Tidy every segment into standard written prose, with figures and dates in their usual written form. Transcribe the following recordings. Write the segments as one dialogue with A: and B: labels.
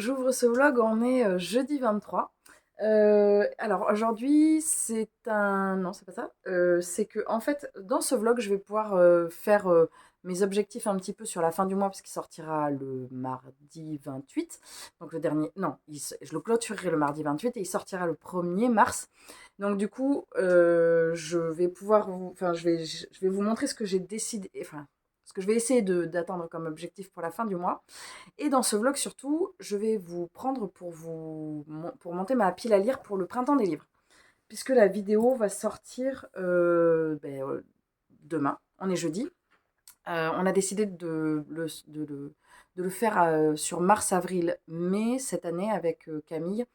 A: j'ouvre ce vlog, on est jeudi 23. Alors aujourd'hui, c'est un... Non, c'est pas ça. C'est que, en fait, dans ce vlog, je vais pouvoir faire mes objectifs un petit peu sur la fin du mois, parce qu'il sortira le mardi 28. Donc le dernier... Non, je le clôturerai le mardi 28 et il sortira le 1er mars. Donc du coup, je vais pouvoir vous... Enfin, je vais vous montrer ce que j'ai décidé... Enfin, ce que je vais essayer d'atteindre comme objectif pour la fin du mois. Et dans ce vlog surtout, je vais vous prendre pour monter ma pile à lire pour le printemps des livres. Puisque la vidéo va sortir demain, on est jeudi. On a décidé de le faire sur mars, avril, mai cette année avec Camille.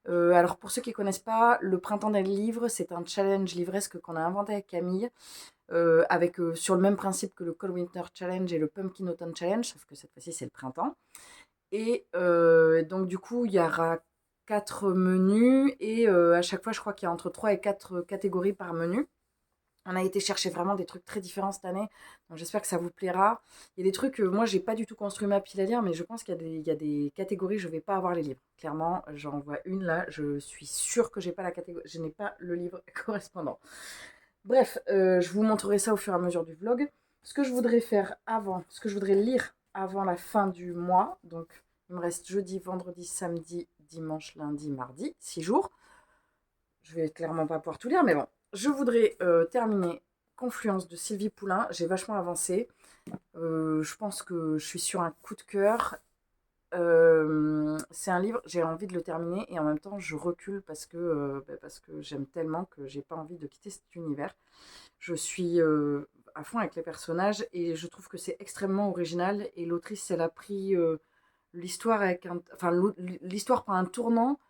A: Alors pour ceux qui ne connaissent pas, le printemps des livres, c'est un challenge livresque qu'on a inventé avec Camille, sur le même principe que le Cold Winter Challenge et le Pumpkin Autumn Challenge, sauf que cette fois-ci c'est le printemps. Et donc du coup, il y aura 4 menus et à chaque fois, je crois qu'il y a entre 3 et 4 catégories par menu. On a été chercher vraiment des trucs très différents cette année, donc j'espère que ça vous plaira. Il y a des trucs, moi j'ai pas du tout construit ma pile à lire, mais je pense qu'il y a des catégories, je vais pas avoir les livres. Clairement, j'en vois une là, je suis sûre que j'ai pas la catégorie, je n'ai pas le livre correspondant. Bref, je vous montrerai ça au fur et à mesure du vlog. Ce que je voudrais faire avant, ce que je voudrais lire avant la fin du mois, donc il me reste jeudi, vendredi, samedi, dimanche, lundi, mardi, 6 jours. Je vais clairement pas pouvoir tout lire, mais bon. Je voudrais terminer Confluence de Sylvie Poulain. J'ai vachement avancé. Je pense que je suis sur un coup de cœur. C'est un livre, j'ai envie de le terminer et en même temps je recule parce que j'aime tellement que j'ai pas envie de quitter cet univers. Je suis à fond avec les personnages et je trouve que c'est extrêmement original et l'autrice elle a pris l'histoire l'histoire prend un tournant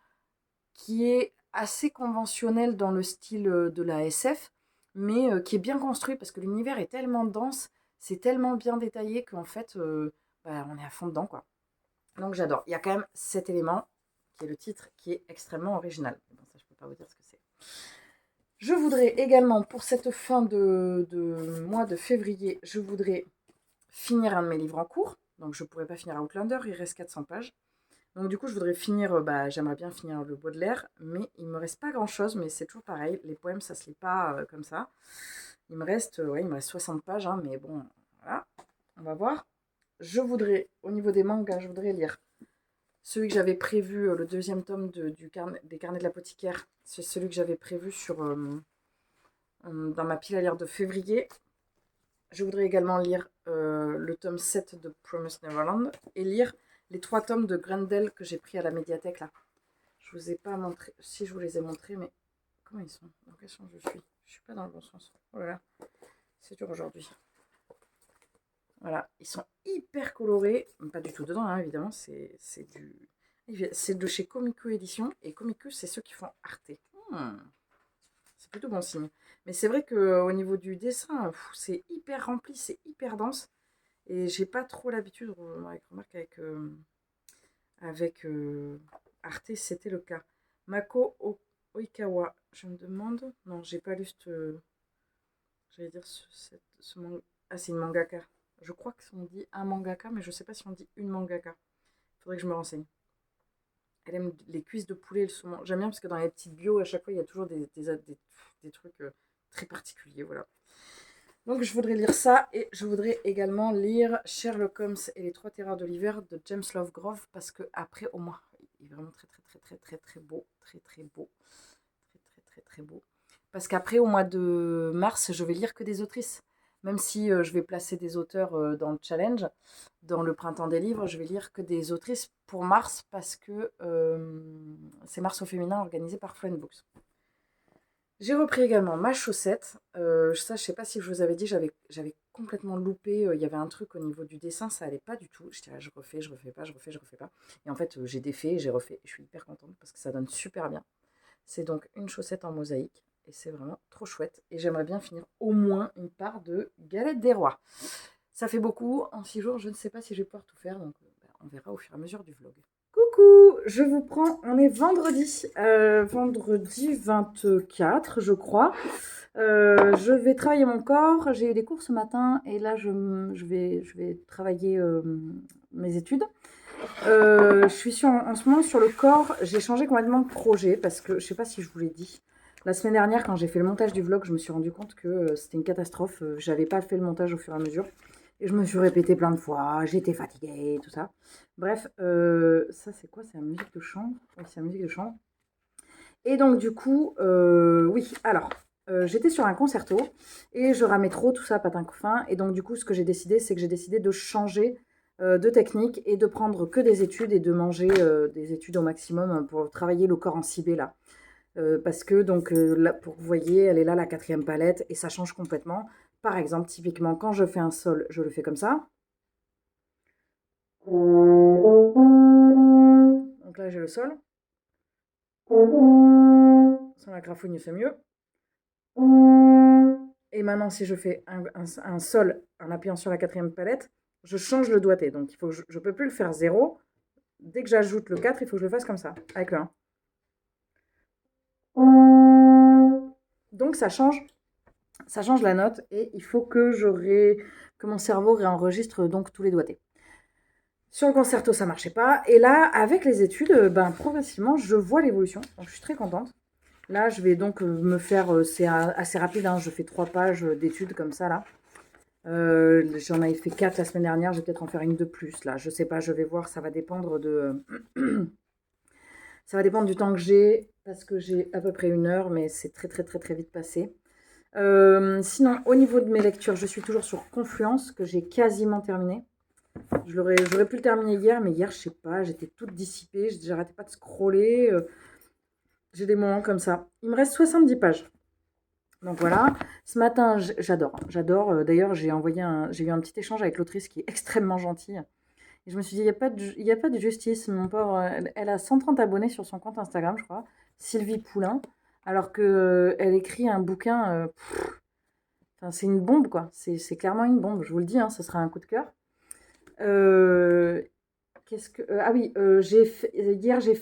A: qui est assez conventionnel dans le style de la SF, mais qui est bien construit parce que l'univers est tellement dense, c'est tellement bien détaillé qu'en fait on est à fond dedans quoi. Donc j'adore. Il y a quand même cet élément qui est le titre qui est extrêmement original. Bon, ça je peux pas vous dire ce que c'est. Je voudrais également, pour cette fin de mois de février, je voudrais finir un de mes livres en cours. Donc je ne pourrais pas finir Outlander, il reste 400 pages. Donc du coup, je voudrais finir, j'aimerais bien finir le Baudelaire, mais il me reste pas grand-chose, mais c'est toujours pareil. Les poèmes, ça se lit pas comme ça. Il me reste 60 pages, hein, mais bon, voilà, on va voir. Je voudrais, au niveau des mangas, je voudrais lire celui que j'avais prévu, le deuxième tome des carnets de l'apothicaire. C'est celui que j'avais prévu dans ma pile à lire de février. Je voudrais également lire le tome 7 de Promised Neverland et lire les 3 tomes de Grendel que j'ai pris à la médiathèque là. Je vous ai pas montré, si je vous les ai montrés, mais comment ils sont? Dans quel sens je suis? Je suis pas dans le bon sens. Oh là là, c'est dur aujourd'hui. Voilà, ils sont hyper colorés, pas du tout dedans, hein, évidemment, c'est de chez Komiku Édition, et Komiku, c'est ceux qui font Arte. Hmm, c'est plutôt bon signe. Mais c'est vrai qu'au niveau du dessin, c'est hyper rempli, c'est hyper dense, et j'ai pas trop l'habitude, remarque, avec Arte, c'était le cas. Oikawa, je me demande, non, j'ai pas lu j'allais dire ce manga. Ah, c'est une mangaka. Je crois qu'on dit un mangaka, mais je sais pas si on dit une mangaka. Faudrait que je me renseigne. Elle aime les cuisses de poulet et le saumon. J'aime bien parce que dans les petites bios, à chaque fois, il y a toujours des trucs très particuliers. Voilà. Donc, je voudrais lire ça et je voudrais également lire Sherlock Holmes et les 3 terreurs de l'hiver de James Lovegrove parce que après, au moins, il est vraiment très, très, très, très, très, très beau. Très, très beau. Très, très, très, très beau. Parce qu'après, au mois de mars, je vais lire que des autrices. Même si je vais placer des auteurs dans le challenge, dans le printemps des livres, je vais lire que des autrices pour mars parce que c'est Mars au féminin organisé par Friend Books. J'ai repris également ma chaussette. Ça, je sais pas si je vous avais dit, j'avais complètement loupé. Il y avait un truc au niveau du dessin, ça allait pas du tout. J'étais là, je refais, je refais pas, je refais, je refais pas. Et en fait, j'ai défait, j'ai refait. Je suis hyper contente parce que ça donne super bien. C'est donc une chaussette en mosaïque et c'est vraiment trop chouette. Et j'aimerais bien finir au moins une part de galette des rois. Ça fait beaucoup. En 6 jours, je ne sais pas si je vais pouvoir tout faire. Donc, on verra au fur et à mesure du vlog. Coucou, je vous prends. On est vendredi 24, je crois. Je vais travailler mon corps. J'ai eu des cours ce matin et là, je vais travailler mes études. Je suis en ce moment sur le corps. J'ai changé complètement de projet parce que je sais pas si je vous l'ai dit. La semaine dernière, quand j'ai fait le montage du vlog, je me suis rendu compte que c'était une catastrophe. J'avais pas fait le montage au fur et à mesure. Et je me suis répétée plein de fois. J'étais fatiguée, tout ça. Bref, ça c'est quoi? C'est la musique de chambre? Oui, c'est la musique de chambre. Et donc, du coup, oui, alors, j'étais sur un concerto et je ramais trop tout ça, patin couffin. Et donc, du coup, ce que j'ai décidé, c'est que j'ai décidé de changer de technique et de prendre que des études et de manger des études au maximum pour travailler le corps en cibé là. Parce que, donc, là, pour vous voyez, elle est là, la quatrième palette, et ça change complètement. Par exemple, typiquement, quand je fais un sol, je le fais comme ça. Donc là, j'ai le sol. Sans la grafougne, c'est mieux. Et maintenant, si je fais un sol en appuyant sur la quatrième palette, je change le doigté. Donc, il faut je ne peux plus le faire 0. Dès que j'ajoute le 4, il faut que je le fasse comme ça, avec le 1. Donc, ça change la note et il faut que mon cerveau réenregistre donc tous les doigtés. Sur le concerto, ça marchait pas. Et là, avec les études, ben, progressivement, je vois l'évolution. Donc, je suis très contente. Là, je vais donc me faire, c'est assez rapide, hein, je fais 3 pages d'études comme ça, là. J'en avais fait 4 la semaine dernière, je vais peut-être en faire une de plus, là. Je sais pas, je vais voir, ça va dépendre de... ça va dépendre du temps que j'ai, parce que j'ai à peu près 1 heure, mais c'est très très très très vite passé. Sinon, au niveau de mes lectures, je suis toujours sur Confluence, que j'ai quasiment terminé. J'aurais pu le terminer hier, mais hier, je sais pas, j'étais toute dissipée, j'arrêtais pas de scroller. J'ai des moments comme ça. Il me reste 70 pages. Donc voilà, ce matin, j'adore. J'adore. D'ailleurs, j'ai eu un petit échange avec l'autrice qui est extrêmement gentille. Et je me suis dit, il y a pas de justice. Mon pauvre, elle a 130 abonnés sur son compte Instagram, je crois. Sylvie Poulain. Alors que elle écrit un bouquin. Enfin, c'est une bombe, quoi. C'est clairement une bombe. Je vous le dis, hein, ce sera un coup de cœur. Euh, ah oui, hier j'ai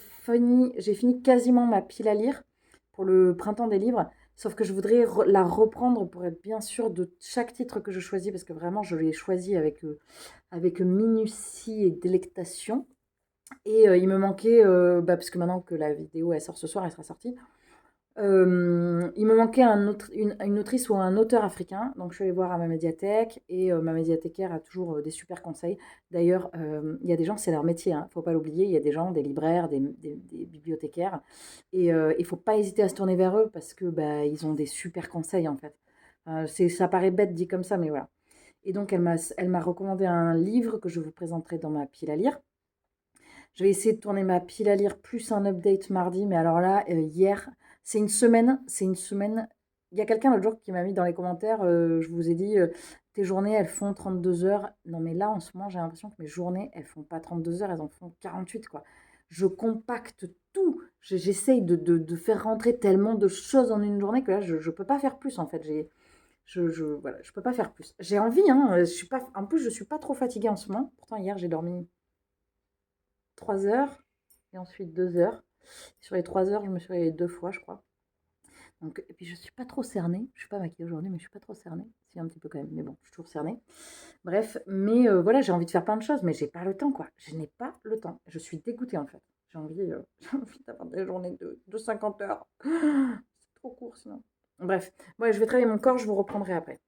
A: fini quasiment ma pile à lire pour le printemps des livres, sauf que je voudrais la reprendre pour être bien sûre de chaque titre que je choisis, parce que vraiment je l'ai choisi avec minutie et délectation. Et il me manquait, parce que maintenant que la vidéo elle sort ce soir, elle sera sortie, il me manquait une autrice ou un auteur africain, donc je suis allée voir à ma médiathèque et ma médiathécaire a toujours des super conseils. D'ailleurs, il y a des gens, c'est leur métier, hein, faut pas l'oublier, il y a des gens, des libraires, des bibliothécaires, et il faut pas hésiter à se tourner vers eux parce que bah, ils ont des super conseils en fait. Ça paraît bête dit comme ça, mais voilà. Et donc elle m'a recommandé un livre que je vous présenterai dans ma pile à lire. Je vais essayer de tourner ma pile à lire plus un update mardi, mais alors là, hier, c'est une semaine. Il y a quelqu'un l'autre jour qui m'a mis dans les commentaires, je vous ai dit, tes journées, elles font 32 heures. Non, mais là, en ce moment, j'ai l'impression que mes journées, elles font pas 32 heures, elles en font 48, quoi. Je compacte tout. J'essaye de faire rentrer tellement de choses en une journée que là, je ne peux pas faire plus, en fait. Voilà, je peux pas faire plus. J'ai envie, hein. Je suis pas, en plus, je suis pas trop fatiguée en ce moment. Pourtant, hier, j'ai dormi 3 heures et ensuite 2 heures. Sur les 3 heures, je me suis réveillée 2 fois, je crois. Donc, et puis je suis pas trop cernée. Je suis pas maquillée aujourd'hui, mais je suis pas trop cernée. Si, un petit peu quand même, mais bon, je suis toujours cernée. Bref, mais voilà, j'ai envie de faire plein de choses, mais j'ai pas le temps, quoi. Je n'ai pas le temps. Je suis dégoûtée, en fait. J'ai envie d'avoir des journées de 50 heures. C'est trop court, sinon. Bref, ouais, je vais travailler mon corps, je vous reprendrai après.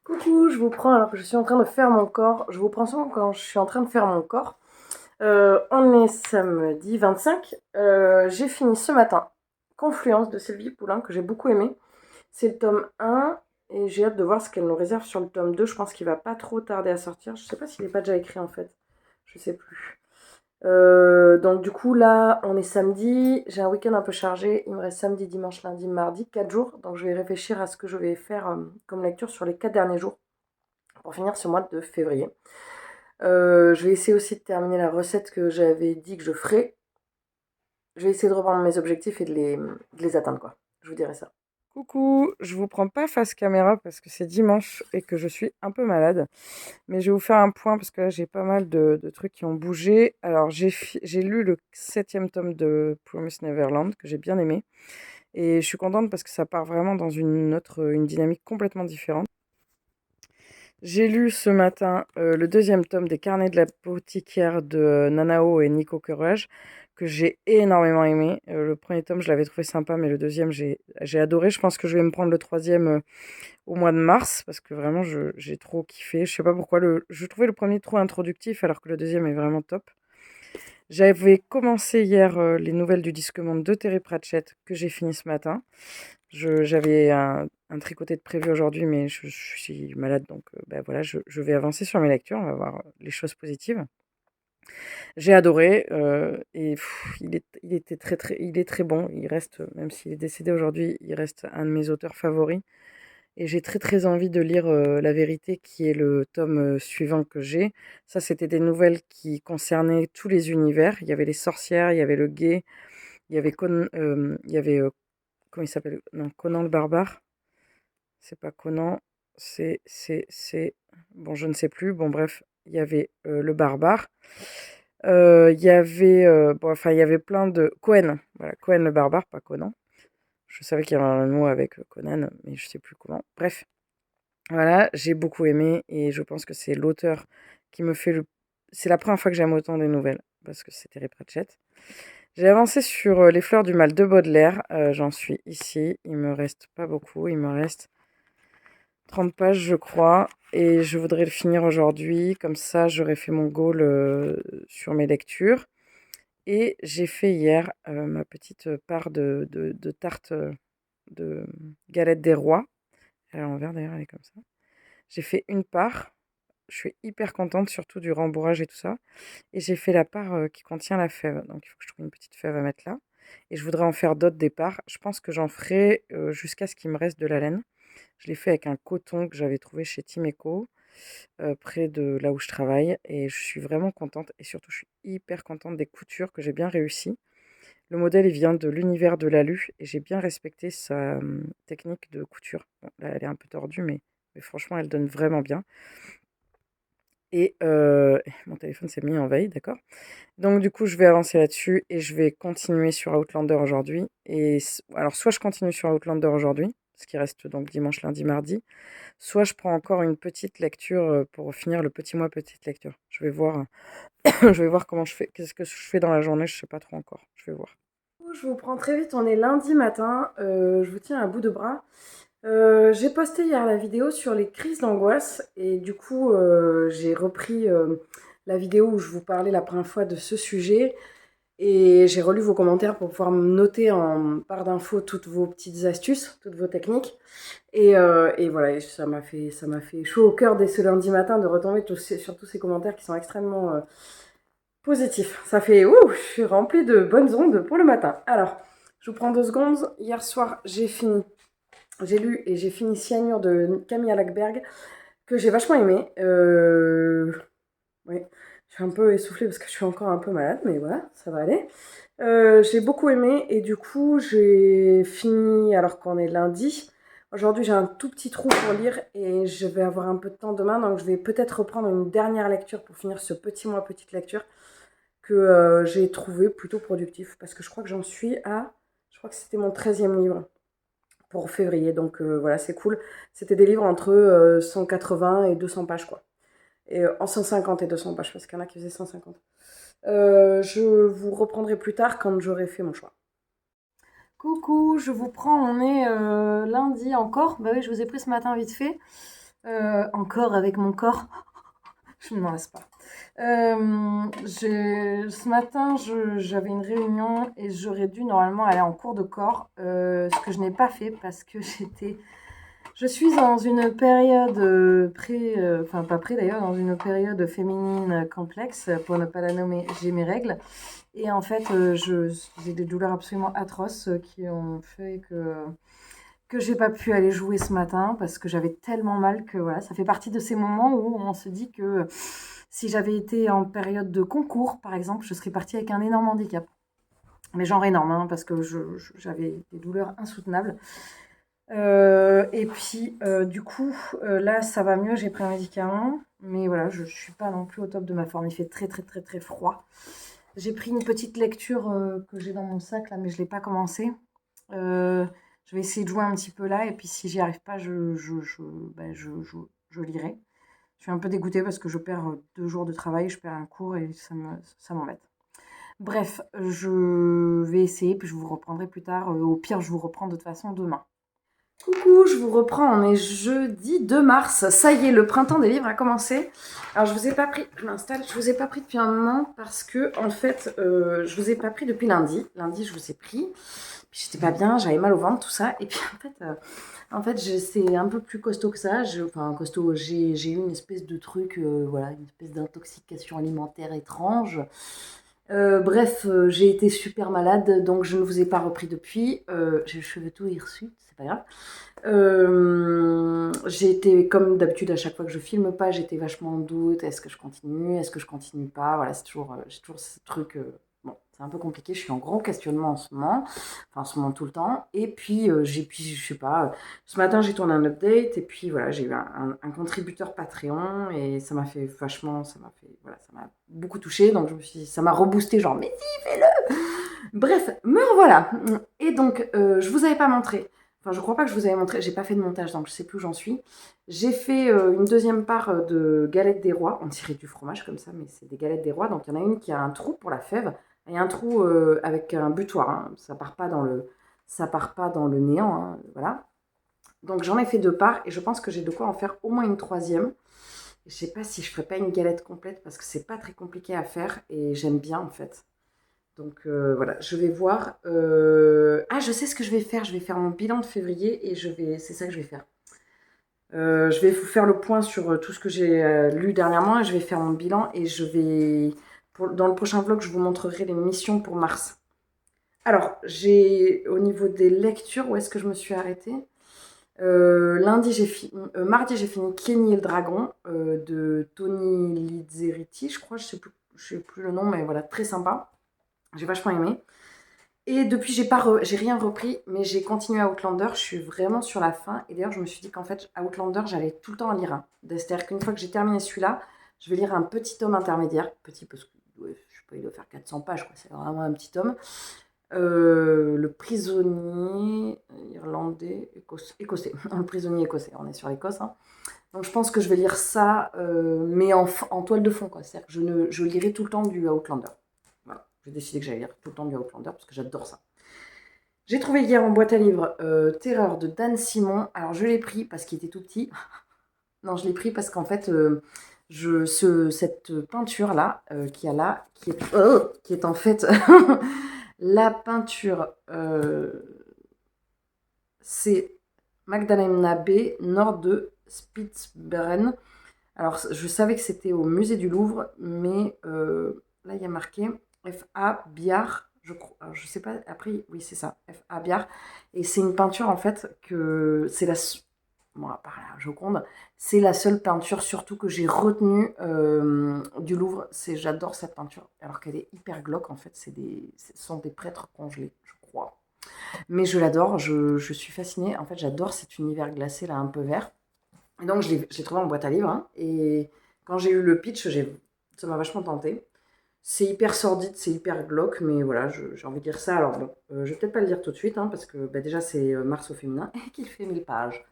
A: Coucou, je vous prends alors que je suis en train de faire mon corps. Je vous prends souvent quand je suis en train de faire mon corps. On est samedi 25. J'ai fini ce matin Confluence de Sylvie Poulain, que j'ai beaucoup aimé. C'est le tome 1 et j'ai hâte de voir ce qu'elle nous réserve sur le tome 2. Je pense qu'il va pas trop tarder à sortir. Je sais pas s'il est pas déjà écrit en fait. Je sais plus. Donc du coup là on est samedi, j'ai un week-end un peu chargé, il me reste samedi, dimanche, lundi, mardi, 4 jours, donc je vais réfléchir à ce que je vais faire comme lecture sur les 4 derniers jours pour finir ce mois de février. Je vais essayer aussi de terminer la recette que j'avais dit que je ferais. Je vais essayer de reprendre mes objectifs et de les atteindre quoi, je vous dirai ça. Coucou, je vous prends pas face caméra parce que c'est dimanche et que je suis un peu malade. Mais je vais vous faire un point parce que là j'ai pas mal de trucs qui ont bougé. Alors j'ai lu le 7e tome de Promise Neverland que j'ai bien aimé. Et je suis contente parce que ça part vraiment dans une dynamique complètement différente. J'ai lu ce matin le 2e tome des Carnets de l'apothicaire de Nanao et Nico Courage, que j'ai énormément aimé. Le premier tome, je l'avais trouvé sympa, mais le deuxième, j'ai adoré. Je pense que je vais me prendre le troisième au mois de mars, parce que vraiment, j'ai trop kiffé. Je sais pas pourquoi, je trouvais le premier trop introductif, alors que le deuxième est vraiment top. J'avais commencé hier les nouvelles du Disque Monde de Terry Pratchett, que j'ai fini ce matin. J'avais un tricoté de prévu aujourd'hui, mais je suis malade, donc ben voilà, je vais avancer sur mes lectures, on va voir les choses positives. J'ai adoré, et il est très bon. Il reste, même s'il est décédé aujourd'hui, il reste un de mes auteurs favoris. Et j'ai très très envie de lire La Vérité, qui est le tome suivant que j'ai. Ça, c'était des nouvelles qui concernaient tous les univers. Il y avait les sorcières, il y avait le guet, il y avait comment il s'appelle? Non, Conan le barbare. C'est pas Conan, c'est bon, je ne sais plus. Bon, bref, il y avait le barbare. Il y avait bon, enfin, il y avait plein de Cohen. Voilà, Cohen le barbare, pas Conan. Je savais qu'il y avait un mot avec Conan, mais je sais plus comment. Bref, voilà, j'ai beaucoup aimé et je pense que c'est l'auteur qui me fait le. C'est la première fois que j'aime autant des nouvelles parce que c'est Terry Pratchett. J'ai avancé sur Les Fleurs du Mal de Baudelaire. J'en suis ici. Il me reste pas beaucoup. Il me reste 30 pages, je crois. Et je voudrais le finir aujourd'hui. Comme ça, j'aurai fait mon goal sur mes lectures. Et j'ai fait hier ma petite part de tarte de galette des rois. Elle est à l'envers d'ailleurs, elle est comme ça. J'ai fait une part. Je suis hyper contente, surtout du rembourrage et tout ça. Et j'ai fait la part qui contient la fève. Donc il faut que je trouve une petite fève à mettre là. Et je voudrais en faire d'autres des parts. Je pense que j'en ferai jusqu'à ce qu'il me reste de la laine. Je l'ai fait avec un coton que j'avais trouvé chez Timeco, près de là où je travaille. Et je suis vraiment contente. Et surtout, je suis hyper contente des coutures que j'ai bien réussi. Le modèle, il vient de l'univers de Lalu. Et j'ai bien respecté sa technique de couture. Bon, là, elle est un peu tordue, mais franchement, elle donne vraiment bien. Et mon téléphone s'est mis en veille, d'accord. Donc du coup, je vais avancer là-dessus et je vais continuer sur Outlander aujourd'hui. Et alors, soit je continue sur Outlander aujourd'hui, ce qui reste donc dimanche, lundi, mardi, soit je prends encore une petite lecture pour finir le petit mois petite lecture. Je vais voir, je vais voir comment je fais, qu'est-ce que je fais dans la journée, je sais pas trop encore. Je vais voir. Je vous prends très vite, on est lundi matin, je vous tiens à bout de bras. J'ai posté hier la vidéo sur les crises d'angoisse et du coup j'ai repris la vidéo où je vous parlais la première fois de ce sujet et j'ai relu vos commentaires pour pouvoir me noter en barre d'infos toutes vos petites astuces, toutes vos techniques et voilà, et ça m'a fait chaud au cœur dès ce lundi matin de retomber sur tous ces commentaires qui sont extrêmement positifs. Ça fait ouh, je suis remplie de bonnes ondes pour le matin. Alors, je vous prends 2 secondes. Hier soir, j'ai lu et j'ai fini Cyanure de Camilla Lackberg, que j'ai vachement aimé. Oui, je suis un peu essoufflée parce que je suis encore un peu malade, mais voilà, ça va aller. J'ai beaucoup aimé et du coup, j'ai fini alors qu'on est lundi. Aujourd'hui, j'ai un tout petit trou pour lire et je vais avoir un peu de temps demain, donc je vais peut-être reprendre une dernière lecture pour finir ce petit mois petite lecture que j'ai trouvé plutôt productif parce que je crois que j'en suis à. Je crois que c'était mon 13e livre pour février. Donc voilà, c'est cool. C'était des livres entre 180 et 200 pages, quoi. Et en 150 et 200 pages, parce qu'il y en a qui faisaient 150. Je vous reprendrai plus tard quand j'aurai fait mon choix. Coucou, je vous prends, on est lundi encore. Bah oui, je vous ai pris ce matin vite fait. Encore avec mon corps. Je ne m'en lasse pas. Ce matin, j'avais une réunion et j'aurais dû normalement aller en cours de corps, ce que je n'ai pas fait parce que je suis dans une période enfin pas pré d'ailleurs, dans une période féminine complexe, pour ne pas la nommer, j'ai mes règles. Et en fait, j'ai des douleurs absolument atroces qui ont fait que j'ai pas pu aller jouer ce matin parce que j'avais tellement mal que voilà, ça fait partie de ces moments où on se dit que si j'avais été en période de concours, par exemple, je serais partie avec un énorme handicap. Mais genre énorme, hein, parce que j'avais des douleurs insoutenables. Et puis, du coup, là, ça va mieux, j'ai pris un médicament. Mais voilà, je suis pas non plus au top de ma forme. Il fait très, très, très, très froid. J'ai pris une petite lecture que j'ai dans mon sac, là, mais je l'ai pas commencé. Je vais essayer de jouer un petit peu là, et puis si j'y arrive pas, je lirai. Je suis un peu dégoûtée parce que je perds 2 jours de travail, je perds un cours et ça m'embête. Bref, je vais essayer, puis je vous reprendrai plus tard. Au pire, je vous reprends de toute façon demain. Coucou, je vous reprends, on est jeudi 2 mars. Ça y est, le printemps des livres a commencé. Alors, je vous ai pas pris, je m'installe, je vous ai pas pris depuis un moment parce que, en fait, je vous ai pas pris depuis lundi. Lundi, je vous ai pris. Puis j'étais pas bien, j'avais mal au ventre, tout ça. Et puis, en fait, c'est un peu plus costaud que ça. Enfin, costaud, j'ai eu une espèce de truc, voilà, une espèce d'intoxication alimentaire étrange. Bref, j'ai été super malade, donc je ne vous ai pas repris depuis. J'ai le cheveu tout hirsute, c'est pas grave. J'ai été, comme d'habitude, à chaque fois que je filme pas, j'étais vachement en doute. Est-ce que je continue? Est-ce que je continue pas? Voilà, j'ai toujours ce truc. Bon, c'est un peu compliqué. Je suis en gros questionnement en ce moment. Enfin, en ce moment tout le temps. Et puis, je sais pas. Ce matin, j'ai tourné un update. Et puis, voilà, j'ai eu un contributeur Patreon. Et ça m'a fait vachement. Voilà, ça m'a beaucoup touché. Donc, je me suis dit, ça m'a reboosté, genre, mais si, fais-le! Bref, me revoilà. Et donc, je vous avais pas montré. Enfin, je crois pas que je vous avais montré, j'ai pas fait de montage, donc je sais plus où j'en suis. J'ai fait une deuxième part de galettes des rois. On dirait du fromage comme ça, mais c'est des galettes des rois. Donc il y en a une qui a un trou pour la fève et un trou avec un butoir. Hein. Ça part pas dans le néant, hein, voilà. Donc j'en ai fait 2 parts et je pense que j'ai de quoi en faire au moins une troisième. Je sais pas si je ferai pas une galette complète parce que c'est pas très compliqué à faire et j'aime bien en fait. Donc voilà, je vais voir. Ah, je sais ce que je vais faire. Je vais faire mon bilan de février et c'est ça que je vais faire. Je vais vous faire le point sur tout ce que j'ai lu dernièrement et je vais faire mon bilan et dans le prochain vlog, je vous montrerai les missions pour mars. Alors, au niveau des lectures, où est-ce que je me suis arrêtée? Mardi, j'ai fini Kenny et le dragon de Tony Lizzeriti, je crois, je sais plus le nom, mais voilà, très sympa. J'ai vachement aimé. Et depuis, j'ai rien repris, mais j'ai continué Outlander. Je suis vraiment sur la fin. Et d'ailleurs, je me suis dit qu'en fait, Outlander, j'allais tout le temps en lire un. C'est-à-dire qu'une fois que j'ai terminé celui-là, je vais lire un petit tome intermédiaire. Petit parce que, ouais, je sais pas, il doit faire 400 pages, quoi. C'est vraiment un petit tome. Le prisonnier irlandais, écossais. Le prisonnier écossais, on est sur l'Écosse. Hein. Donc je pense que je vais lire ça, mais en toile de fond, quoi. C'est-à-dire que je lirai tout le temps du Outlander. Voilà, j'ai décidé que j'allais lire tout le temps du Outlander parce que j'adore ça. J'ai trouvé hier en boîte à livres Terreur de Dan Simon. Alors je l'ai pris parce qu'il était tout petit. Non, je l'ai pris parce qu'en fait, cette peinture-là, qui est en fait la peinture, c'est Magdalena Bay, nord de Spitsbergen. Alors, je savais que c'était au musée du Louvre, mais là, il y a marqué F.A. Biard, je crois. Alors, je sais pas, après, oui, c'est ça, F.A. Biard. Et c'est une peinture, en fait, que c'est bon, à part la Joconde, c'est la seule peinture, surtout, que j'ai retenue du Louvre. J'adore cette peinture, alors qu'elle est hyper glauque, en fait. Ce sont des prêtres congelés, je crois. Mais je l'adore, je suis fascinée. En fait, j'adore cet univers glacé, là, un peu vert. Et donc, je l'ai trouvé en boîte à livres. Hein, et quand j'ai eu le pitch, ça m'a vachement tenté. C'est hyper sordide, c'est hyper glauque, mais voilà, j'ai envie de lire ça. Alors bon, je vais peut-être pas le lire tout de suite, hein, parce que déjà, c'est Mars au féminin et qu'il fait 1000 pages.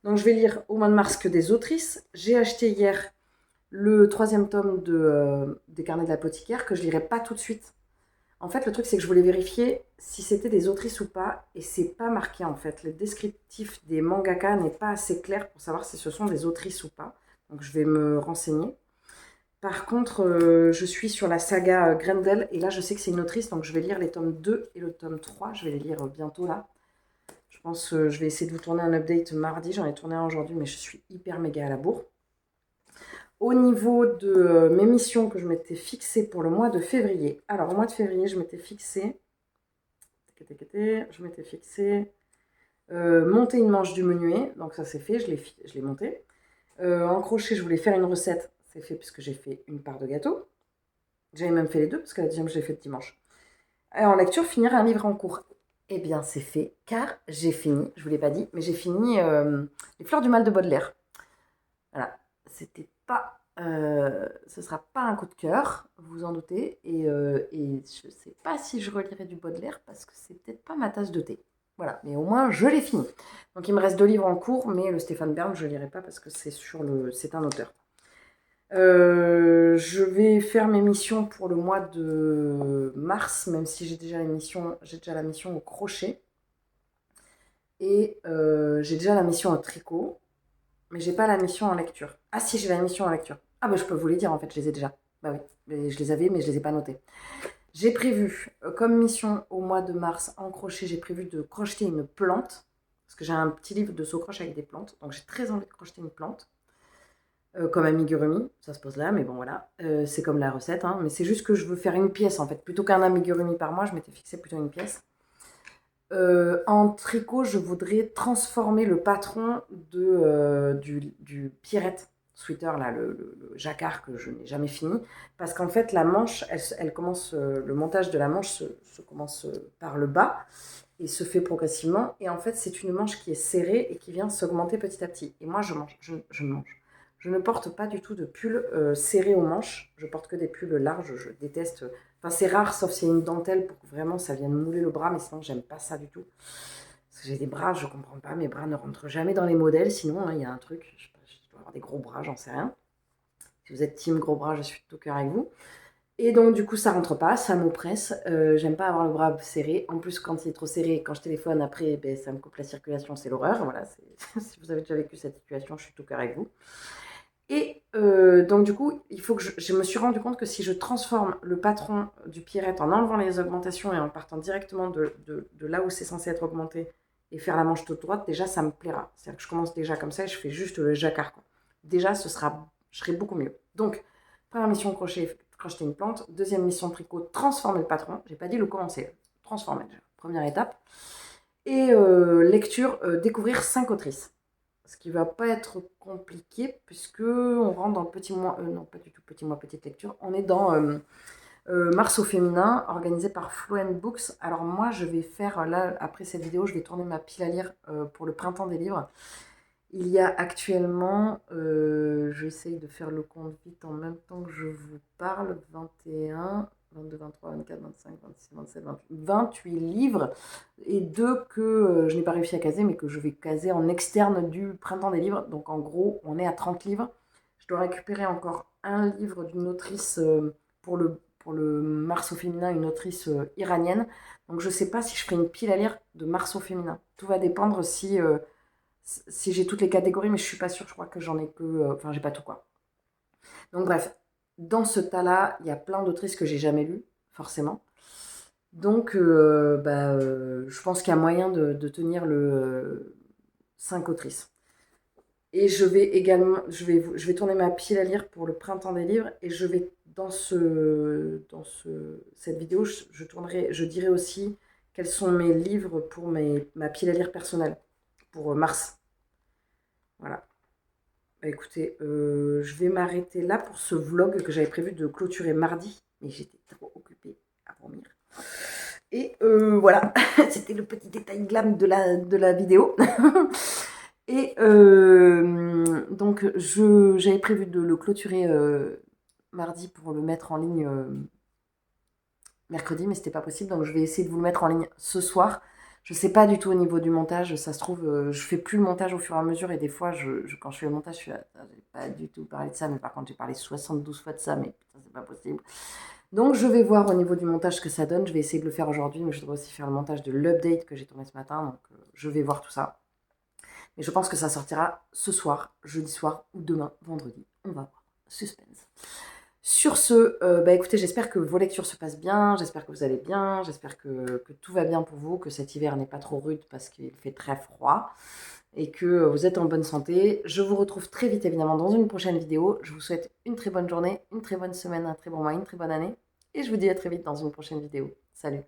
A: Donc, je vais lire au mois de mars que des autrices. J'ai acheté hier le 3e tome des Carnets de l'apothicaire, que je lirai pas tout de suite. En fait, le truc, c'est que je voulais vérifier si c'était des autrices ou pas, et c'est pas marqué, en fait. Le descriptif des mangaka n'est pas assez clair pour savoir si ce sont des autrices ou pas. Donc, je vais me renseigner. Par contre, je suis sur la saga Grendel, et là, je sais que c'est une autrice, donc je vais lire les tomes 2 et le tome 3. Je vais les lire bientôt, là. Je pense que je vais essayer de vous tourner un update mardi. J'en ai tourné un aujourd'hui, mais je suis hyper méga à la bourre. Au niveau de mes missions que je m'étais fixées pour le mois de février. Alors, au mois de février, je m'étais fixée... monter une manche du menuet. Donc ça, c'est fait, je l'ai monté. En crochet, je voulais faire une recette. C'est fait puisque j'ai fait une part de gâteau. J'avais même fait les deux, parce que la deuxième, je l'ai fait dimanche. Et en lecture, finir un livre en cours. Eh bien, c'est fait, car j'ai fini, je ne vous l'ai pas dit, mais j'ai fini Les Fleurs du Mal de Baudelaire. Voilà, c'était pas... ce ne sera pas un coup de cœur, vous vous en doutez, et je ne sais pas si je relirai du Baudelaire, parce que c'est peut-être pas ma tasse de thé. Voilà, mais au moins, je l'ai fini. Donc, il me reste 2 livres en cours, mais le Stéphane Bern, je ne lirai pas, parce que c'est un auteur. Je vais faire mes missions pour le mois de mars, même si j'ai déjà la mission au crochet. Et j'ai déjà la mission au tricot, mais j'ai pas la mission en lecture. Ah si, j'ai la mission en lecture. Ah bah je peux vous les dire en fait, je les ai déjà. Bah oui, mais je les avais, mais je les ai pas notés. J'ai prévu, comme mission au mois de mars en crochet, j'ai prévu de crocheter une plante, parce que j'ai un petit livre de saut crochet avec des plantes, donc j'ai très envie de crocheter une plante. Comme amigurumi, ça se pose là, mais bon voilà, c'est comme la recette, hein, mais c'est juste que je veux faire une pièce en fait, plutôt qu'un amigurumi par mois, je m'étais fixé plutôt une pièce. En tricot, je voudrais transformer le patron du Pierrette sweater, là, le jacquard que je n'ai jamais fini, parce qu'en fait la manche, elle commence, le montage de la manche se commence par le bas et se fait progressivement, et en fait c'est une manche qui est serrée et qui vient s'augmenter petit à petit. Et moi je mange. Je ne porte pas du tout de pull serré aux manches. Je porte que des pulls larges. Je déteste. Enfin, c'est rare, sauf s'il y a une dentelle pour que vraiment ça vienne mouler le bras, mais sinon, j'aime pas ça du tout. Parce que j'ai des bras, je comprends pas. Mes bras ne rentrent jamais dans les modèles. Sinon, il y a un truc. Je sais pas, je dois avoir des gros bras, j'en sais rien. Si vous êtes team gros bras, je suis de tout cœur avec vous. Et donc, du coup, ça rentre pas, ça m'oppresse. J'aime pas avoir le bras serré. En plus, quand il est trop serré, quand je téléphone après, ben, ça me coupe la circulation, c'est l'horreur. Voilà, si vous avez déjà vécu cette situation, je suis de tout cœur avec vous. Et donc du coup, il faut que je me suis rendu compte que si je transforme le patron du Pierrette en enlevant les augmentations et en partant directement de là où c'est censé être augmenté et faire la manche toute droite, déjà ça me plaira. C'est-à-dire que je commence déjà comme ça et je fais juste le jacquard, quoi. Déjà, je serai beaucoup mieux. Donc, première mission crochet, crocheter une plante. Deuxième mission tricot, transformer le patron. J'ai pas dit le commencer, transformer déjà. Première étape. Et lecture, découvrir 5 autrices. Ce qui va pas être compliqué puisque on rentre dans le petit mois, non pas du tout petit mois, petite lecture, on est dans Mars au féminin, organisé par Fluent Books. Alors moi je vais faire, là après cette vidéo, je vais tourner ma pile à lire pour le printemps des livres. Il y a actuellement, j'essaye de faire le compte vite en même temps que je vous parle, 21, 22, 23, 24, 25, 26, 27, 28 livres, et 2 que je n'ai pas réussi à caser, mais que je vais caser en externe du printemps des livres. Donc en gros, on est à 30 livres. Je dois récupérer encore un livre d'une autrice pour le Mars au féminin, une autrice iranienne. Donc je ne sais pas si je ferai une pile à lire de Mars au féminin. Tout va dépendre si j'ai toutes les catégories, mais je suis pas sûre, je crois que j'en ai que... Enfin, j'ai pas tout, quoi. Donc bref, dans ce tas-là, il y a plein d'autrices que j'ai jamais lues, forcément. Donc, je pense qu'il y a moyen de tenir le 5 autrices. Et je vais également, je vais tourner ma pile à lire pour le printemps des livres, et je vais, cette vidéo, je dirai aussi quels sont mes livres pour ma pile à lire personnelle, pour mars. Voilà. Bah, écoutez, je vais m'arrêter là pour ce vlog que j'avais prévu de clôturer mardi, mais j'étais trop occupée à dormir. Et voilà, c'était le petit détail glam de la vidéo. Et donc, j'avais prévu de le clôturer mardi pour le mettre en ligne mercredi, mais c'était pas possible, donc je vais essayer de vous le mettre en ligne ce soir. Je sais pas du tout au niveau du montage, ça se trouve, je fais plus le montage au fur et à mesure, et des fois, quand je fais le montage, je suis là, j'ai pas du tout parlé de ça, mais par contre, j'ai parlé 72 fois de ça, mais putain, c'est pas possible. Donc, je vais voir au niveau du montage ce que ça donne. Je vais essayer de le faire aujourd'hui, mais je dois aussi faire le montage de l'update que j'ai tourné ce matin, donc je vais voir tout ça. Mais je pense que ça sortira ce soir, jeudi soir, ou demain, vendredi. On va voir. Suspense.
B: Sur ce, bah écoutez, j'espère que vos lectures se passent bien, j'espère que vous allez bien, j'espère que tout va bien pour vous, que cet hiver n'est pas trop rude parce qu'il fait très froid et que vous êtes en bonne santé. Je vous retrouve très vite évidemment dans une prochaine vidéo. Je vous souhaite une très bonne journée, une très bonne semaine, un très bon mois, une très bonne année et je vous dis à très vite dans une prochaine vidéo. Salut!